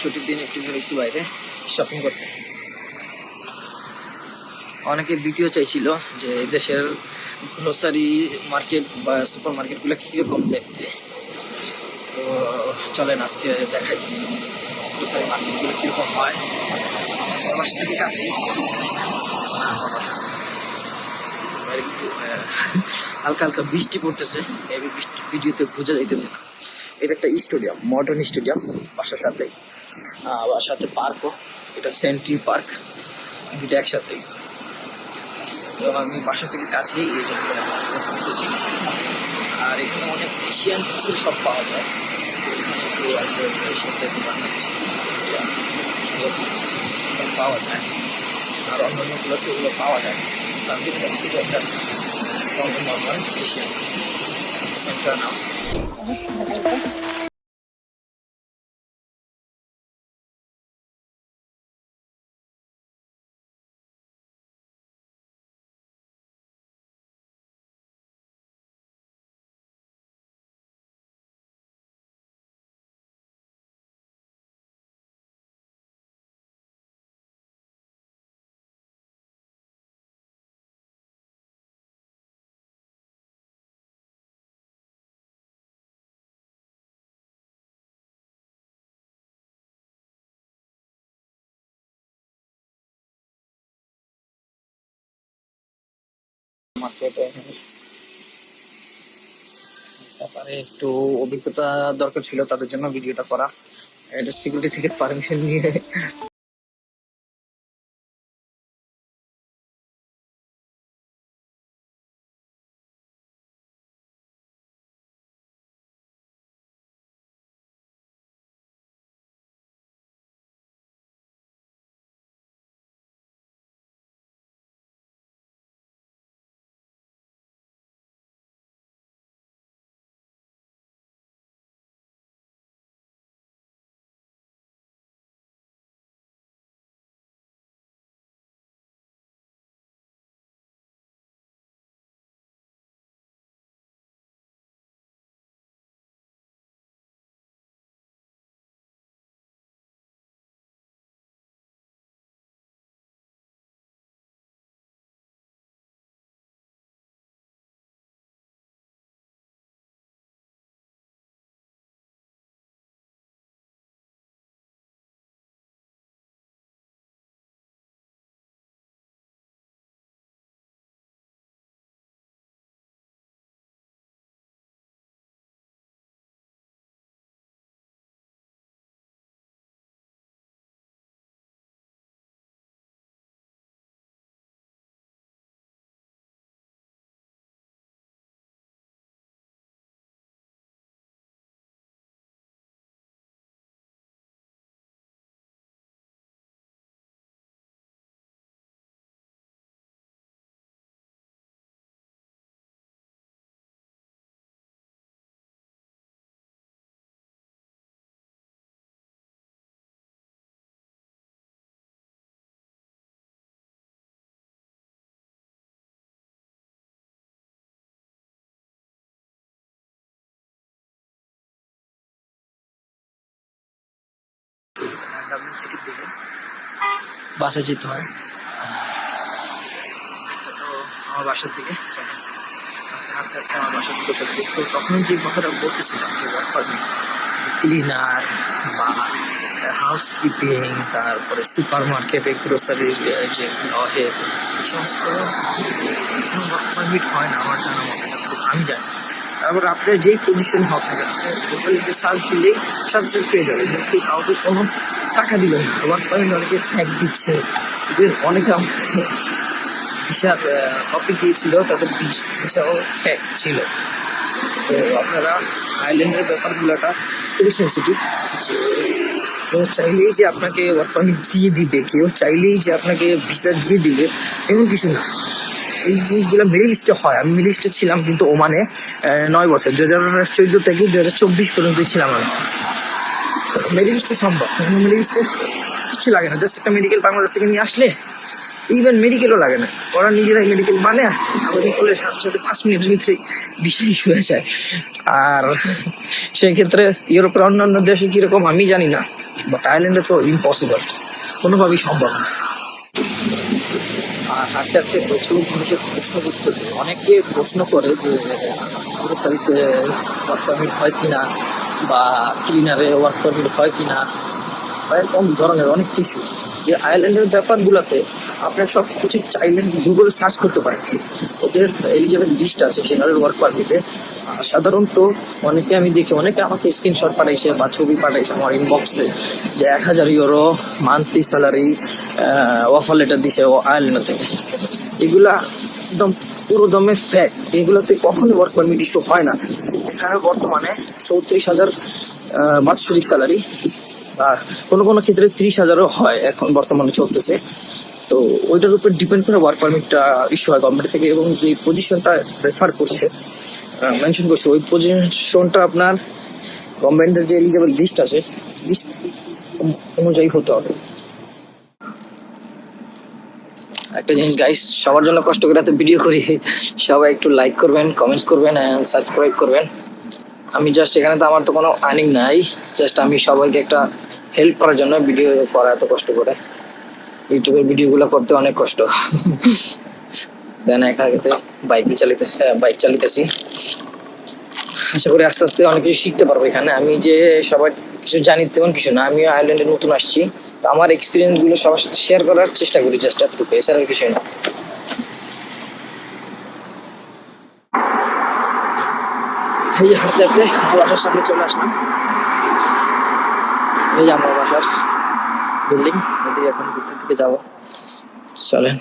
ছুটির দিন একটু বেরোচ্ছি বাইরে শপিং করতে। অনেকে ভিডিও চাইছিল যে দেশের গ্রোসারি মার্কেট বা সুপার মার্কেটগুলো কীরকম দেখতে, তো চলেন আজকে দেখাই গ্রোসারি মার্কেটগুলো কীরকম হয়। বাসা থেকে কাছে কিন্তু হালকা হালকা বৃষ্টি পড়তেছে, এই বৃষ্টি ভিডিওতে বোঝা যাইতেছে না। এটা একটা স্টেডিয়াম, মডার্ন স্টেডিয়াম, বাসার সাথে পার্কও, এটা সেন্ট্রি পার্ক, দুটো একসাথে। তো আমি বাসা থেকে কাছেই এই জন্য করতেছি। আর এখানে অনেক এশিয়ান কিছু সব পাওয়া যায়, পাওয়া যায়, আর অন্যান্যগুলোতে ওগুলো পাওয়া যায়। তার ভিতরে ছোট একটা নর্মাল এশিয়ান সেন্টার নাম। তারপরে একটু অভিজ্ঞতা দরকার ছিল, তাদের জন্য ভিডিওটা করা। এটা সিকিউরিটি থেকে পারমিশন নিয়ে ডাব্লিউসিটির দিকে বাসে যেতে হয়। এটা তো আমার বাসার দিকে, আজকে হাঁটতে হাঁটতে আমার বাসার দিকে চলে। তো তখন যে কথাটা বলতেছিলাম যে ওয়ার্ক পারমিট, ক্লিনার বা হাউসকিপিং, তারপরে সুপার মার্কেটে গ্রোসারির যেগুলো হয়, এই সমস্ত ওয়ার্ক পারমিট হয় না আমার জানা মতে, আমি জানি। তারপর আপনার যেই পজিশন হোক না কেন, গুগলে সার্চ দিলেই সাথে সাথে পেয়ে যাবে, কিন্তু কাউকে কোনো টাকা দিবে না। ওয়ার্ক পারমিট অনেকে ফ্যাক দিচ্ছে, অনেকে ভিসার কপি দিয়েছিল, তাদের ভিসাও ফ্যাক ছিল। তো আপনারা আইল্যান্ডের ব্যাপারগুলোটা খুবই সেন্সিটিভ। কেউ চাইলেই যে আপনাকে ওয়ার্ক পারমিট দিয়ে দিবে, কেউ চাইলেই যে আপনাকে ভিসা দিয়ে দিবে, এমন কিছু না। এই জিনিসগুলো মিডল ইস্টে হয়। আমি মিডল ইস্টে ছিলাম কিন্তু ওমানে 9 বছর, 2014 থেকে 2024 পর্যন্ত ছিলাম আমি। মিডল ইস্টে সম্ভব, মিডল ইস্টে কিছু লাগে না, জাস্ট একটা মেডিকেল বাংলাদেশ থেকে নিয়ে আসলে, ইভেন মেডিকেলও লাগে না, ওরা নিজেরাই মেডিকেল বানায় আবেদন করলে সাথে সাথে 5 মিনিটের ভিতরে বিষয় ইস্যু হয়ে যায়। আর সেক্ষেত্রে ইউরোপের অন্যান্য দেশে কিরকম আমি জানি না, বাট আয়ারল্যান্ডে তো ইম্পসিবল, কোনোভাবেই সম্ভব না। আর হাঁটতে হাঁটতে প্রচুর মানুষের প্রশ্ন করতে, অনেকে প্রশ্ন করে যে গ্রোসারিতে ওয়ার্ক পারমিট হয় কিনা, বা ক্লিনারে ওয়ার্ক পারমিট হয় কিনা, বা এরকম ধরনের অনেক কিছু। যে আয়ারল্যান্ডের ব্যাপারগুলোতে আপনার সব কিছু চাইলে গুগল সার্চ করতে পারেন। ওদের এলিজিবল লিস্ট আছে সেখানে ওয়ার্ক পারমিটে। সাধারণত অনেকে আমি দেখি, অনেকে আমাকে স্ক্রিনশট পাঠাইছে বা ছবি পাঠাইছে আমার ইনবক্সে, যে 1000 euro monthly salary offer letter দিছে ও আয়ারল্যান্ড থেকে। এগুলা একদম পুরো দমে ফ্যাক্ট, এগুলোতে কখনোই ওয়ার্ক পারমিট ইস্যু হয় না। এখানে বর্তমানে 34,000 বাৎসরিক স্যালারি, আর কোনো কোনো ক্ষেত্রে 30,000ও হয় এখন বর্তমানে চলতেছে। তো ওইটার উপর ডিপেন্ড করে ওয়ার্ক পারমিটটা ইস্যু হয় গভর্নমেন্ট থেকে। এবং যে পজিশনটা রেফার করছে, মেনশন করছে, ওই পজিশনটা আপনার গভর্নমেন্টের যে এলিজিবল লিস্ট আছে, লিস্ট অনুযায়ী হতে হবে। একটা জিনিস গাইস, সবার জন্য কষ্ট করে এত ভিডিও করি, সবাই একটু লাইক করবেন, কমেন্টস করবেন অ্যান্ড সাবস্ক্রাইব করবেন। আমি জাস্ট এখানে তো আমার তো কোনো আর্নিং নাই, জাস্ট আমি সবাইকে একটা হেল্প করার জন্য ভিডিও করা, এত কষ্ট করে ইউটিউবের ভিডিওগুলো করতে অনেক কষ্ট। দেন একা বাইক চালিতেছি, আশা করি আস্তে আস্তে অনেক কিছু শিখতে পারবো এখানে। আমি যে সবাই কিছু জানি তেমন কিছু না, আমি আয়ারল্যান্ডে নতুন আসছি, তো আমার এক্সপিরিয়েন্স গুলো সবার সাথে শেয়ার করার চেষ্টা করি, জাস্ট এতটুকু, এছাড়া আর কিছুই না। এই হাঁটতে হাঁটতে আমার বাসার সামনে চলে আসলাম, এই যে আমার বাসার বিল্ডিং, এদিকে এখন ভিতর দিকে যাবো, চলেন।